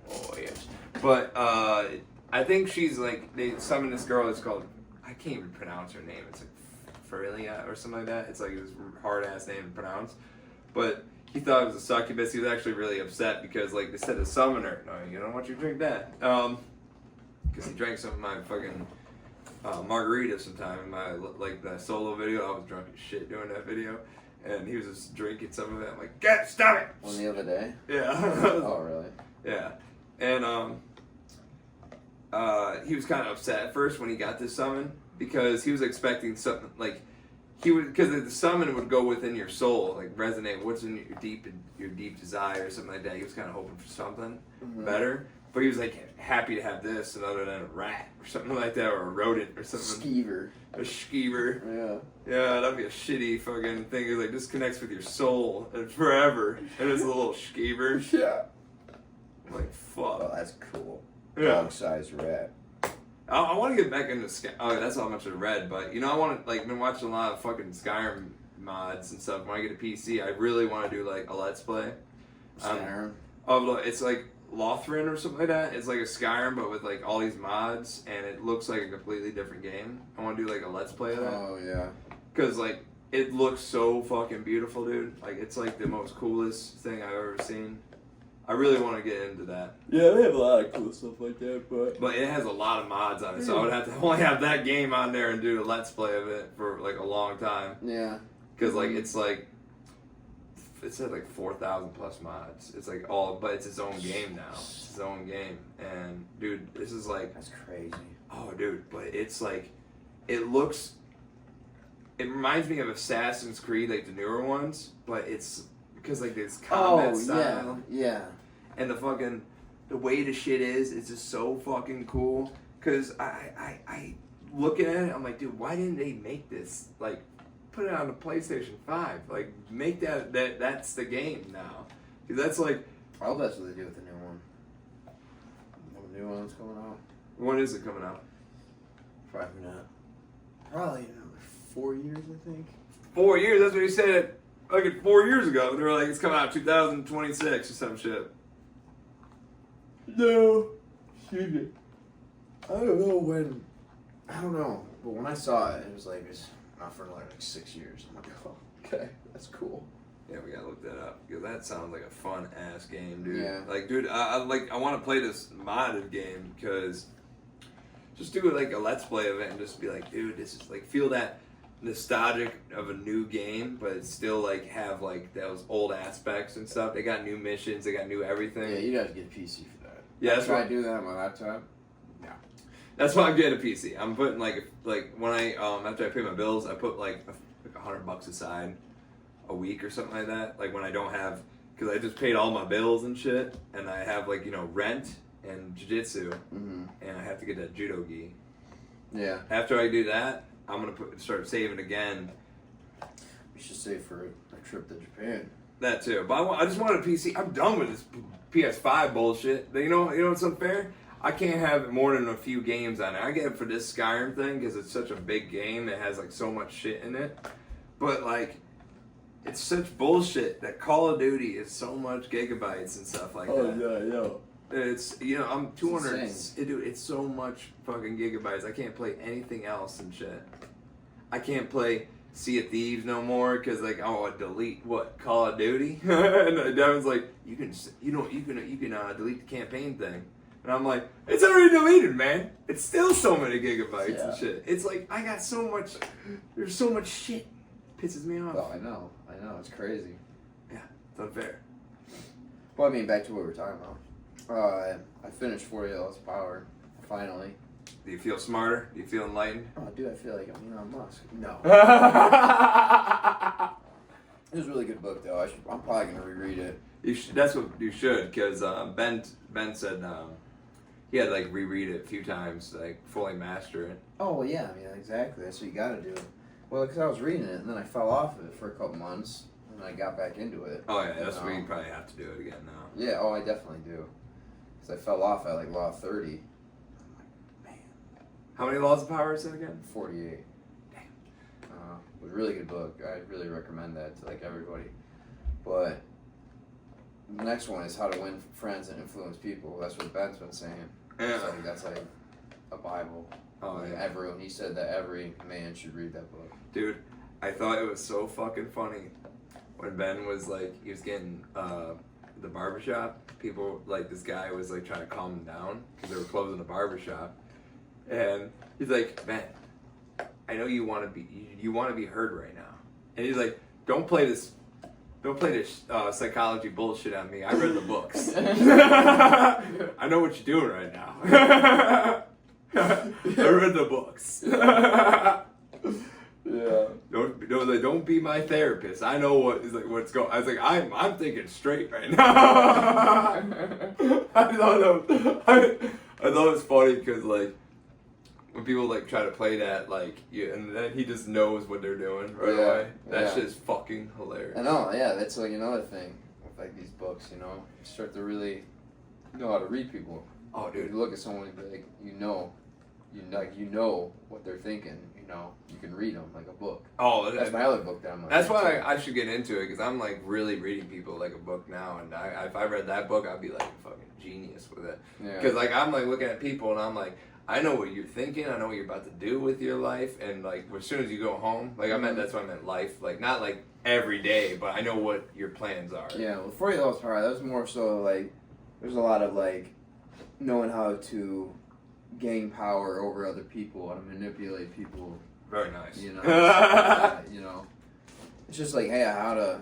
Oh, yes. But, I think she's like, they summoned this girl that's called, I can't even pronounce her name. It's like Ferelia or something like that. It's like this hard ass name to pronounce. But he thought it was a succubus. He was actually really upset because like they said to summon her. No, you don't want you to drink that. Because he drank some of my fucking margarita sometime in my like the solo video. I was drunk as shit doing that video. And he was just drinking some of it. I'm like, stop it! On the other day? Yeah. Oh, really? Yeah. And he was kind of upset at first when he got this summon because he was expecting something like because the summon would go within your soul, like resonate what's in your deep desire or something like that. He was kind of hoping for something better, but he was like happy to have this other than a rat or something like that, or a rodent or something. Skeever. A skeever. Yeah. Yeah, that'd be a shitty fucking thing. It's like this connects with your soul and forever, and it's a little skeever. Yeah. I'm like, fuck. Oh, that's cool. Yeah. Dog-sized rat. I want to get back into Sky. Oh, that's how much I read, but you know, I want to like been watching a lot of fucking Skyrim mods and stuff. When I get a PC, I really want to do like a Let's Play. Skyrim. It's like Lothran or something like that. It's like a Skyrim, but with like all these mods, and it looks like a completely different game. I want to do like a Let's Play of that. Oh yeah. Because like it looks so fucking beautiful, dude. Like it's like the most coolest thing I've ever seen. I really want to get into that. Yeah, they have a lot of cool stuff like that, but it has a lot of mods on it, so I would have to only have that game on there and do a Let's Play of it for like a long time. Yeah. Because like it said like 4,000 plus mods. It's like but it's its own game now. It's its own game, and dude, this is like that's crazy. Oh, dude, but it's like it reminds me of Assassin's Creed, like the newer ones, but it's because like this combat style. Yeah. And the way the shit is, it's just so fucking cool. Cause I looking at it, I'm like, dude, why didn't they make this? Like, put it on the PlayStation 5. Like, make that's the game now. Cause that's like. I hope that's what they do with the new one. The new one's coming out. When is it coming out? Probably not. Probably another 4 years, I think. 4 years? That's what he said. Like 4 years ago, they were like, it's coming out 2026 or some shit. No. Excuse me. I don't know when. I don't know. But when I saw it, it was like, it's not for like 6 years. I'm like, oh, okay. That's cool. Yeah, we gotta look that up because that sounds like a fun ass game, dude. Yeah. Like, dude, I want to play this modded game because just do like a let's play of it and just be like, dude, this is like feel that nostalgic of a new game, but it's still like have like those old aspects and stuff. They got new missions, they got new everything. Yeah, you gotta get a PC for that. Yeah, that's Try why to do that on my laptop. No. that's why I'm getting a PC. I'm putting like when I after I pay my bills, I put like $100 aside a week or something like that. Like when I don't have, because I just paid all my bills and shit, and I have like rent and jiu-jitsu, and I have to get that judo gi. Yeah. After I do that, I'm gonna start saving again. We should save for a trip to Japan. That too, but I just want a PC. I'm done with this PS5 bullshit. You know what's unfair? I can't have more than a few games on it. I get it for this Skyrim thing because it's such a big game that has like so much shit in it, but like. It's such bullshit that Call of Duty is so much gigabytes and stuff like that. Oh, yeah. It's I'm 200. It's Dude, it's so much fucking gigabytes. I can't play anything else and shit. I can't play Sea of Thieves no more because like I delete what Call of Duty, and Devin's like you can delete the campaign thing, and I'm like it's already deleted, man. It's still so many gigabytes and shit. It's like I got so much. There's so much shit. Pisses me off. Oh, I know, it's crazy. Yeah, it's unfair. Well, I mean, back to what we were talking about. I finished 40 Laws of Power, finally. Do you feel smarter? Do you feel enlightened? Oh, dude, I feel like I'm Elon Musk. No. It was a really good book, though. I'm probably going to reread it. That's what you should, because Ben said he had to like reread it a few times, like fully master it. Oh, well, yeah, I mean, exactly. That's what you got to do. Well, because I was reading it, and then I fell off of it for a couple months, and I got back into it. Oh yeah, that's where you probably have to do it again now. Yeah, oh, I definitely do. Because I fell off at like Law 30. Man. How many Laws of Power is it again? 48. Damn. It was a really good book. I really recommend that to like everybody. But the next one is How to Win Friends and Influence People. That's what Ben's been saying. Yeah. So that's like a Bible. Oh like yeah. He said that every man should read that book. Dude, I thought it was so fucking funny when Ben was like, he was getting the barbershop. People, like, this guy was like trying to calm him down because they were closing the barbershop. And he's like, Ben, I know you want to be heard right now. And he's like, don't play this psychology bullshit on me. I read the books. I know what you're doing right now. I read the books. Yeah. Don't be my therapist. I know what's going. I was like, I'm thinking straight right now. I thought it was funny because like when people like try to play that and then he just knows what they're doing right away. That's just fucking hilarious. I know. Yeah, that's like another thing with like these books. You start to really know how to read people. Oh, dude. You look at someone and be like, you know what they're thinking. You can read them like a book. Oh, that's my other book that I'm like. That's why I should get into it because I'm like really reading people like a book now, and if I read that book, I'd be like a fucking genius with it. Because like I'm like looking at people and I'm like, I know what you're thinking. I know what you're about to do with your life, and like as soon as you go home, like that's what I meant life, like not like every day, but I know what your plans are. Yeah, well, 40 Laws of Power, that was more so like there's a lot of like knowing how to gain power over other people, how to manipulate people. Very nice. It's just like, hey, how to,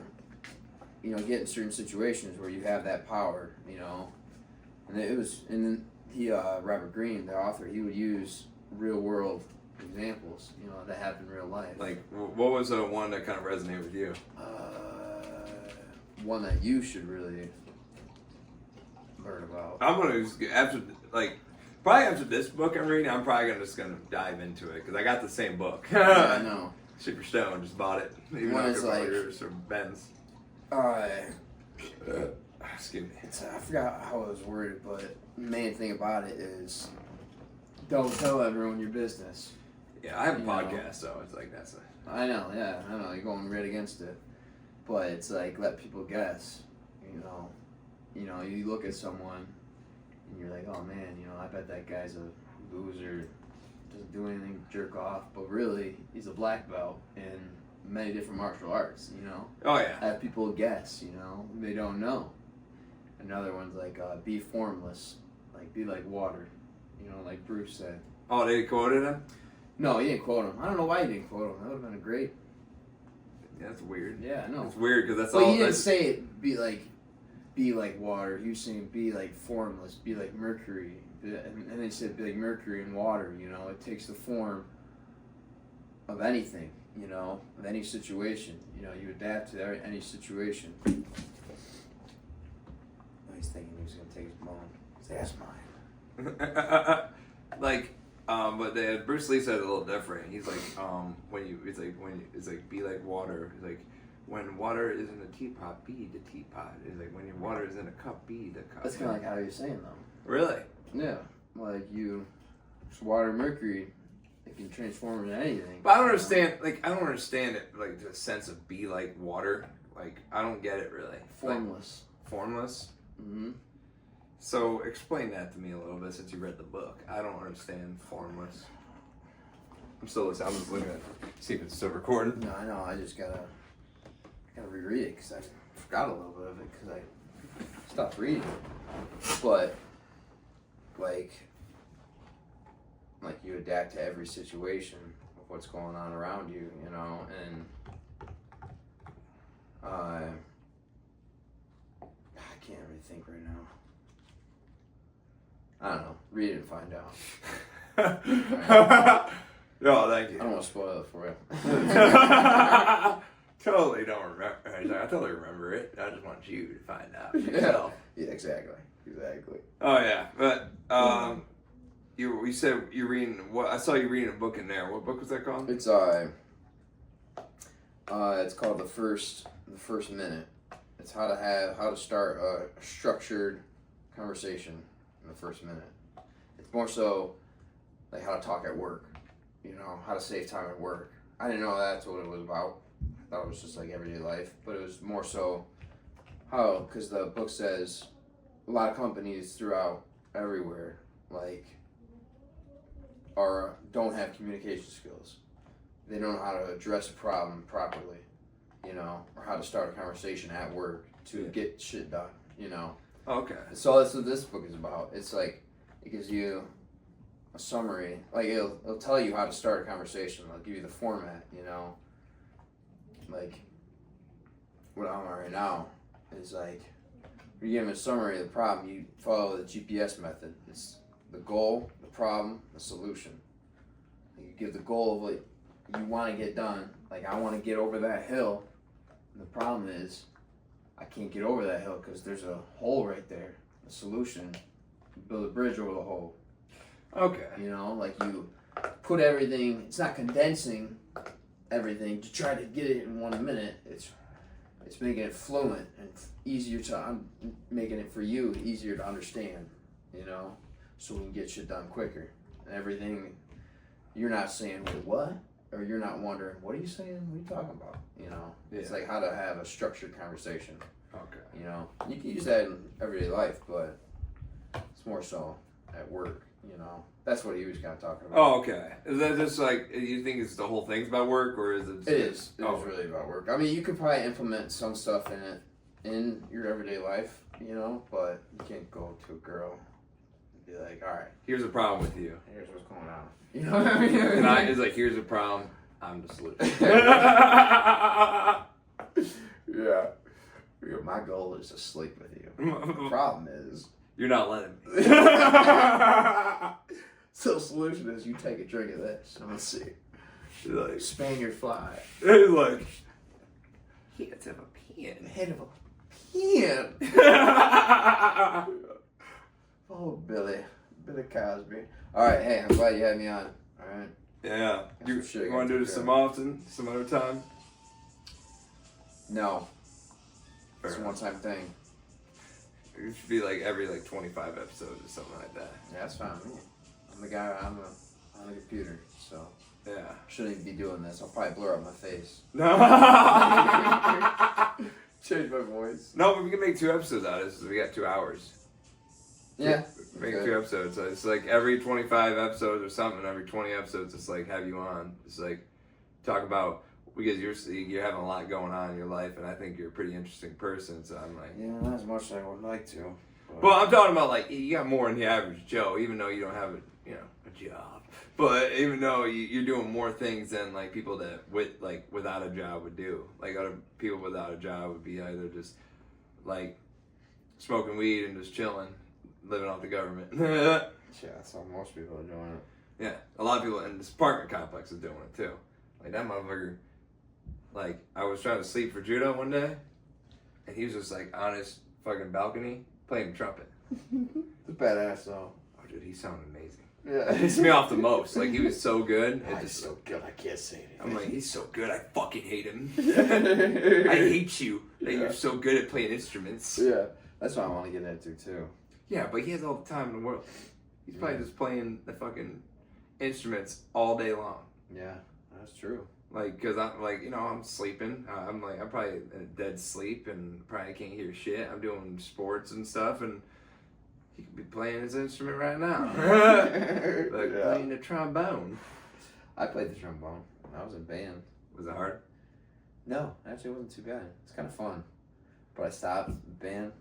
get in certain situations where you have that power, And then Robert Greene, the author, he would use real world examples, that happen in real life. Like, what was the one that kind of resonated with you? One that you should really learn about. I'm gonna probably after this book I'm reading, I'm probably just gonna dive into it because I got the same book. Yeah, I know. Super Stone just bought it. Even One though is like yours or Ben's. Excuse me. I forgot how it was worded, but the main thing about it is don't tell everyone your business. Yeah, I have a podcast, so it's like that's a. I know, yeah, I know. You're going right against it, but it's like let people guess. You look at someone. And you're like, oh man, I bet that guy's a loser, doesn't do anything, jerk off. But really, he's a black belt in many different martial arts, you know. Oh yeah. Have people guess, you know, they don't know. Another one's like be formless, like be like water, you know, like Bruce said. Oh, they quoted him? No, he didn't quote him. I don't know why he didn't quote him. That would have been a great. Yeah, that's weird. Yeah, I know. It's weird because that's But all. he didn't say it. Be like water. He was saying be like formless. Be like mercury. And then he said be like mercury and water. You know, it takes the form of anything. You know, of any situation. You know, you adapt to any situation. He's thinking he was gonna take his bone. That's mine. Like, but Bruce Lee said it a little different. He's like, it's like be like water. He's like, when water is in a teapot, be the teapot. It's like when your water is in a cup, be the cup. That's kind of like how you're saying though. Really? Yeah, like it's water, mercury. It can transform into anything. But I don't understand. Like, I don't understand it. Like the sense of be like water. Like, I don't get it really. Formless. Like, formless. Mm-hmm. So explain that to me a little bit since you read the book. I don't understand formless. I'm still listening. I'm just looking at see if it's still recording. No, I know. I just gotta reread it because I forgot a little bit of it because I stopped reading it. But like you adapt to every situation of what's going on around you, you know, and I can't really think right now. I don't know. Read it and find out. No, thank you. I don't want to spoil it for you. Totally don't remember. I totally remember it. I just want you to find out yourself. Yeah, exactly. Oh yeah, but you said you're reading what? I saw you reading a book in there. What book was that called? It's called the first minute. It's how to start a structured conversation in the first minute. It's more so like how to talk at work, you know, how to save time at work. I didn't know that's what it was about. I thought it was just like everyday life, but it was more so because the book says a lot of companies throughout everywhere like don't have communication skills. They don't know how to address a problem properly, you know, or how to start a conversation at work to get shit done, you know. Okay. So that's what this book is about. It's like it gives you a summary. Like it'll tell you how to start a conversation. It'll give you the format, you know. Like what I'm on right now is like you're giving a summary of the problem. You follow the GPS method. It's the goal, the problem, the solution. You give the goal of what you want to get done. Like I want to get over that hill. And the problem is I can't get over that hill because there's a hole right there. The solution, you build a bridge over the hole. Okay. You know, like you put everything, it's not condensing everything to try to get it in 1 minute. It's making it fluent and easier to, making it for you easier to understand, you know, so we can get shit done quicker. And everything, you're not saying, wait, what? Or you're not wondering, what are you saying? What are you talking about? You know, It's like how to have a structured conversation. Okay. You know, you can use that in everyday life, but it's more so at work. You know, that's what he was kind of talking about. Oh, okay. Is that just like you think it's the whole thing's about work, or is it? It is. It is really about work. I mean, you could probably implement some stuff in it in your everyday life, you know, but you can't go to a girl and be like, all right, Here's a problem with you. here's what's going on. You know what I mean? And it's like, here's a problem. I'm the solution. Yeah. My goal is to sleep with you. The problem is You're not letting me. so the solution is you take a drink of this. Let's see. Like, Spaniard fly. it's like, Let's have a pen. Head of a pen. Oh, Billy Cosby. All right, hey, I'm glad you had me on. All right. yeah. You Shit, want to do this some often, some other time? No. Fair It's a enough. one-time thing. It should be like every 25 episodes or something like that. Yeah, that's fine with me. I'm the guy. I'm on the computer, so Yeah. I shouldn't even be doing this. I'll probably blur up my face. No. Change my voice. No, but we can make 2 episodes out of this. We got 2 hours. Yeah. Make Okay. 2 episodes. So it's like every 25 episodes or something, every 20 episodes, it's like have you on. It's like talk about because you're having a lot going on in your life, and I think you're a pretty interesting person. So I'm like, Yeah, not as much as I would like to. well, I'm talking about like you got more than the average Joe, even though you don't have a job. But even though you're doing more things than like people that without a job would do. Like other people without a job would be either just like smoking weed and just chilling, living off the government. Yeah, that's how most people are doing it. Yeah, a lot of people in this apartment complex is doing it too. Like that motherfucker. Like I was trying to sleep for judo one day, and he was just like on his fucking balcony playing trumpet. It's badass though. Oh, dude, he sounded amazing. Yeah, It pissed me off the most. Like he was so good. He's so good. I can't say anything. I'm like, he's so good. I fucking hate him. I hate you that you're so good at playing instruments. Yeah, that's what I want to get into too. Yeah, but he has all the time in the world. He's probably just playing the fucking instruments all day long. Yeah, that's true. Like, cause I'm like, I'm sleeping. I'm probably in a dead sleep and probably can't hear shit. I'm doing sports and stuff, and he could be playing his instrument right now. Playing the trombone. I played the trombone. I was in band. Was it hard? No, actually, it wasn't too bad. It's kind of fun. But I stopped the band.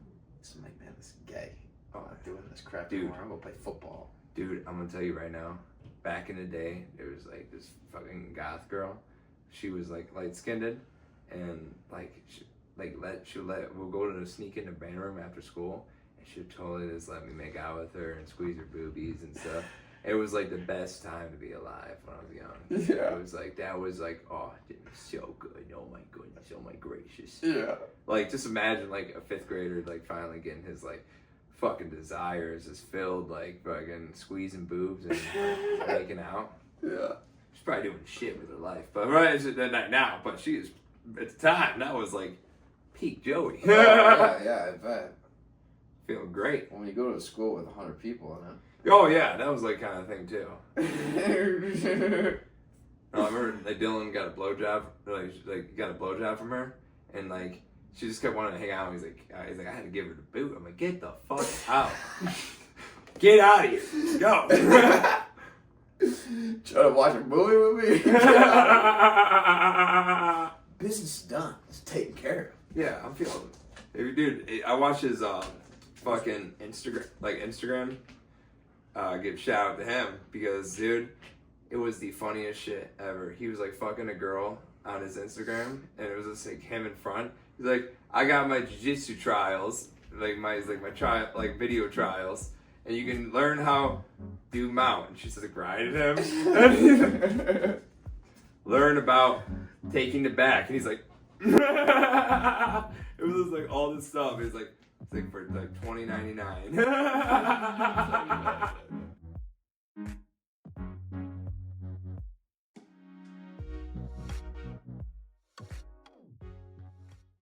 So I'm like, man, this is gay. I'm not doing this crap anymore. I'm gonna play football. Dude, I'm gonna tell you right now. Back in the day, there was like this fucking goth girl. She was like light skinned, and like we'll go to sneak in the band room after school, and she'd totally just let me make out with her and squeeze her boobies and stuff. It was like the best time to be alive when I was young. Yeah. It was like oh, it was so good. Oh my goodness. Oh my gracious. Yeah. Like just imagine like a fifth grader like finally getting his like fucking desires is filled, like fucking squeezing boobs and making out. Yeah. She's probably doing shit with her life, but right not now. But she is at the time. That was like peak Joey. Yeah, I bet. Feeling great. When you go to a school with 100 people in it. Oh yeah, that was like kind of thing too. I remember like Dylan got a blowjob, like got a blowjob from her, and like she just kept wanting to hang out. He's like, I had to give her the boot. I'm like, get the fuck out, get out of here, go. Try to watch a movie with me. Business is done. It's taken care of. Yeah, I'm feeling it. Dude, I watched his fucking Instagram. Give shout out to him because dude, it was the funniest shit ever. He was like fucking a girl on his Instagram, and it was just like him in front. He's like, I got my jiu-jitsu trials, my trial, like video trials, and you can learn how to mount. And she's like riding him. Learn about taking the back, and he's like, it was just like all this stuff. It's like for like $20.99.